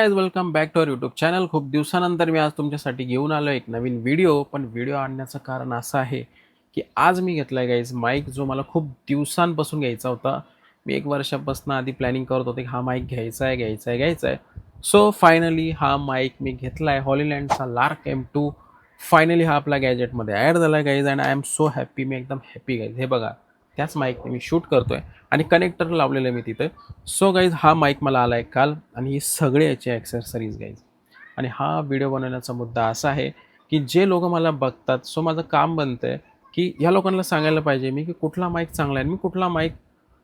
Guys, welcome back to our YouTube channel. खूप दिवसानंतर मी आज तुमच्यासाठी घेऊन आलो एक नवीन व्हिडिओ. पण व्हिडिओ आणण्याचं कारण असं आहे की आज मी घेतला आहे गाईज माईक, जो मला खूप दिवसांपासून घ्यायचा होता. मी 1 वर्षापासून आधी प्लॅनिंग करत होते की हा माईक घ्यायचा आहे. सो फायनली हा माईक मी घेतला आहे, हॉलीलँडचा लार्क M2. फायनली हा आपला गॅजेटमध्ये ॲड झाला आहे guys, and I am so happy. मी एकदम हॅप्पी गाईज. हे बघा, त्याच माईकने मी शूट करतोय आणि कनेक्टर लावलेलं आहे मी तिथे. सो गाईज, हा माईक मला आला आहे काल आणि ही सगळे याचे ॲक्सेसरीज गाईज. आणि हा व्हिडिओ बनवण्याचा मुद्दा असा आहे की जे लोक मला बघतात, सो माझं काम बनतं आहे की ह्या लोकांना सांगायला पाहिजे मी की कुठला माईक चांगला आहे आणि मी कुठला माईक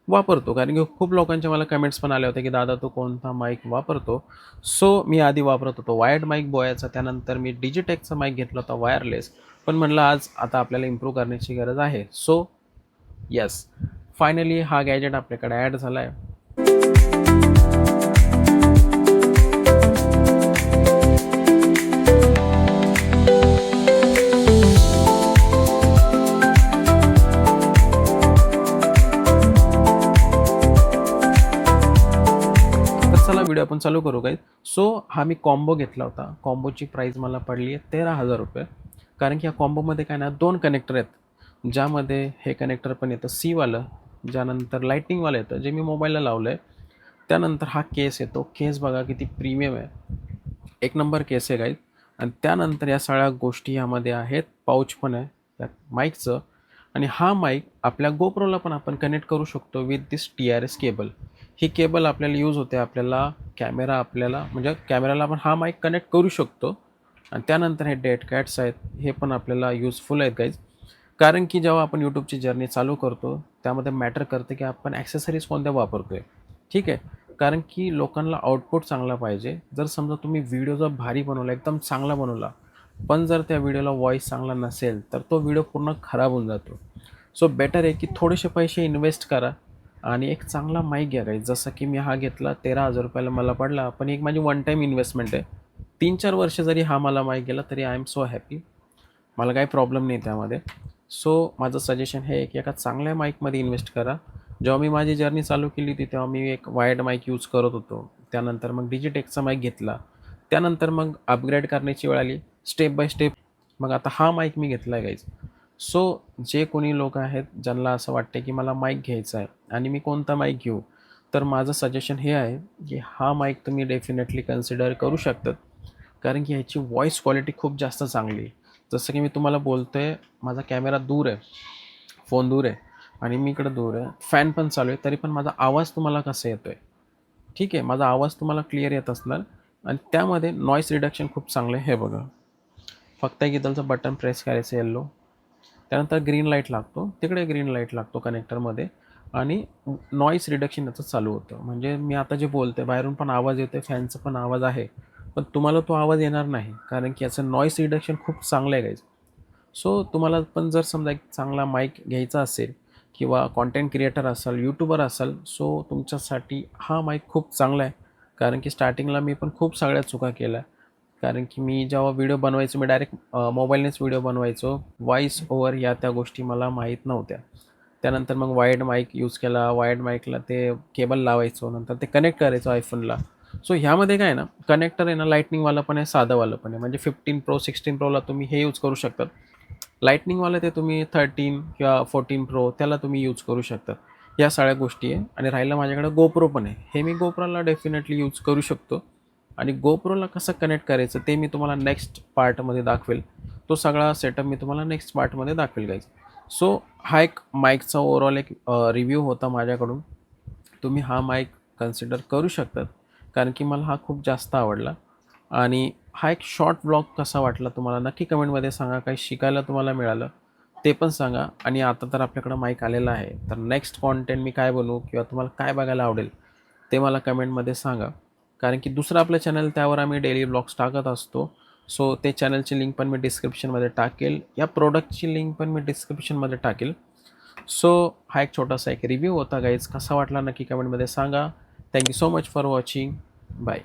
वापरतो. कारण की खूप लोकांच्या मला कमेंट्स पण आले होते की दादा तू कोणता माईक वापरतो. सो मी आधी वापरत होतो वायर्ड माईक बोयाचा, त्यानंतर मी डिजिटेकचा माईक घेतला होता वायरलेस. पण म्हणलं आज आता आपल्याला इम्प्रूव्ह करण्याची गरज आहे. सो येस, फायनली हा गॅजेट आपल्याकडे ॲड झाला आहे. तर चला व्हिडिओ आपण चालू करू काही. सो हा मी कॉम्बो घेतला होता. कॉम्बोची प्राईस मला पडली आहे 13,000 रुपये. कारण की या कॉम्बोमध्ये काय ना 2 कनेक्टर आहेत, ज्यामध्ये हे कनेक्टर पण येतं सीवालं, ज्यानंतर लाईटनिंगवालं येतं जे मी मोबाईलला लावलं आहे. त्यानंतर हा केस येतो. केस बघा किती प्रीमियम आहे, एक नंबर केस आहे गाईज. आणि त्यानंतर या सगळ्या गोष्टी यामध्ये आहेत. पाऊच पण आहे त्या माईकचं. आणि हा माईक आपल्या गोप्रोला पण आपण कनेक्ट करू शकतो with this TRS cable. He cable आपल्याला यूज होते, आपल्याला कॅमेरा आपल्याला म्हणजे कॅमेराला आपण हा माईक कनेक्ट करू शकतो. आणि त्यानंतर हे डेड कॅट्स आहेत, हे पण आपल्याला यूजफुल आहेत गाईज. कारण की जेव्हा आपण यूट्यूबची जर्नी चालू करतो त्यामध्ये मॅटर करते की आपण ॲक्सेसरीज कोणत्या वापरतो आहे. ठीक आहे, कारण की लोकांना आउटपुट चांगला पाहिजे. जर समजा तुम्ही व्हिडिओ जर भारी बनवला, एकदम चांगला बनवला, पण जर त्या व्हिडिओला व्हॉईस चांगला नसेल तर तो व्हिडिओ पूर्ण खराब होऊन जातो. सो बेटर आहे की थोडेसे पैसे इन्व्हेस्ट करा आणि एक चांगला माईक घ्या गाईज. जसं की मी हा घेतला 13,000 रुपयाला मला पडला, पण एक माझी वन टाईम इन्व्हेस्टमेंट आहे. 3-4 वर्ष जरी हा मला माईक गेला तरी आय एम सो हॅपी. मला काही प्रॉब्लेम नाही त्यामध्ये. सो माझं सजेशन हे आहे की एका चांगल्या माईकमध्ये इन्व्हेस्ट करा. जेव्हा मी माझी जर्नी चालू केली होती तेव्हा मी एक वायर्ड माईक यूज करत होतो. त्यानंतर मग डिजिटेकचा माईक घेतला. त्यानंतर मग अपग्रेड करण्याची वेळ आली स्टेप बाय स्टेप. मग आता हा माईक मी घेतला आहे गाईज. सो जे कोणी लोक आहेत ज्यांना असं वाटतं की मला माईक घ्यायचा आहे आणि मी कोणता माईक घेऊ, तर माझं सजेशन हे आहे की हा माईक तुम्ही डेफिनेटली कन्सिडर करू शकतात. कारण की ह्याची व्हॉईस क्वालिटी खूप जास्त चांगली आहे. जसं की मी तुम्हाला बोलतो आहे, माझा कॅमेरा दूर आहे, फोन दूर आहे आणि मी इकडं दूर आहे, फॅन पण चालू आहे, तरी पण माझा आवाज तुम्हाला कसा येतो आहे. ठीक आहे, माझा आवाज तुम्हाला क्लिअर येत असणार. आणि त्यामध्ये नॉईस रिडक्शन खूप चांगलं आहे. हे बघा, फक्त एक इथलचं बटन प्रेस करायचं येल्लो, त्यानंतर ग्रीन लाईट लागतो, तिकडे ग्रीन लाईट लागतो कनेक्टरमध्ये. आणि नॉईस रिडक्शन याचं चालू होतं. म्हणजे मी आता जे बोलतो आहे बाहेरून पण आवाज येतो आहे, फॅनचा पण आवाज आहे, पण तुम्हाला तो आवाज येणार नाही कारण की याचं नॉईस रिडक्शन खूप चांगलं आहे गाईज. सो तुम्हाला पण जर समजा एक चांगला माईक घ्यायचा असेल किंवा कॉन्टेंट क्रिएटर असाल, यूट्यूबर असाल, सो तुमच्यासाठी हा माईक खूप चांगला आहे. कारण की स्टार्टिंगला मी पण खूप सगळ्या चुका केल्या. कारण की मी जेव्हा व्हिडिओ बनवायचो मी डायरेक्ट मोबाईलनेच व्हिडिओ बनवायचो. व्हॉईस ओव्हर या त्या गोष्टी मला माहीत नव्हत्या. त्यानंतर मग वायर्ड माईक यूज केला. वायर्ड माईकला ते केबल लावायचो, नंतर ते कनेक्ट करायचो आयफोनला. सो ह्यामध्ये काय आहे ना, कनेक्टर आहे ना लाईटनिंगवालं पण आहे, साधंवालं पण आहे. म्हणजे 15 प्रो 16 प्रोला तुम्ही हे यूज करू शकतात. लाईटनिंगवालं ते तुम्ही 13 किंवा 14 प्रो त्याला तुम्ही यूज करू शकता. या सगळ्या गोष्टी आहे. आणि राहिलं माझ्याकडे गोप्रो पण आहे, हे मी गोप्रोला डेफिनेटली यूज करू शकतो. आणि गोप्रोला कसं कनेक्ट करायचं ते मी तुम्हाला नेक्स्ट पार्टमध्ये दाखवेल. तो सगळा सेटअप मी तुम्हाला नेक्स्ट पार्टमध्ये दाखवेल गाईज. सो हा एक माईकचा ओव्हरऑल एक रिव्ह्यू होता माझ्याकडून. तुम्ही हा माईक कन्सिडर करू शकतात कारण की मला हा खूप जास्त आवडला. आणि हा एक शॉर्ट ब्लॉग कसा वाटला तुम्हाला नक्की कमेंटमध्ये सांगा. काही शिकायला तुम्हाला मिळालं ते पण सांगा. आणि आता तर आपल्याकडं माईक आलेला आहे, तर नेक्स्ट कॉन्टेंट मी काय बनवू किंवा तुम्हाला काय बघायला आवडेल ते मला कमेंटमध्ये सांगा. कारण की दुसरं आपलं चॅनल, त्यावर आम्ही डेली ब्लॉग्स टाकत असतो. सो ते चॅनलची लिंक पण मी डिस्क्रिप्शनमध्ये टाकेल, या प्रोडक्टची लिंक पण मी डिस्क्रिप्शनमध्ये टाकेल. सो हा एक छोटासा एक रिव्ह्यू होता गाईज. कसा वाटला नक्की कमेंटमध्ये सांगा. Thank you so much for watching. Bye.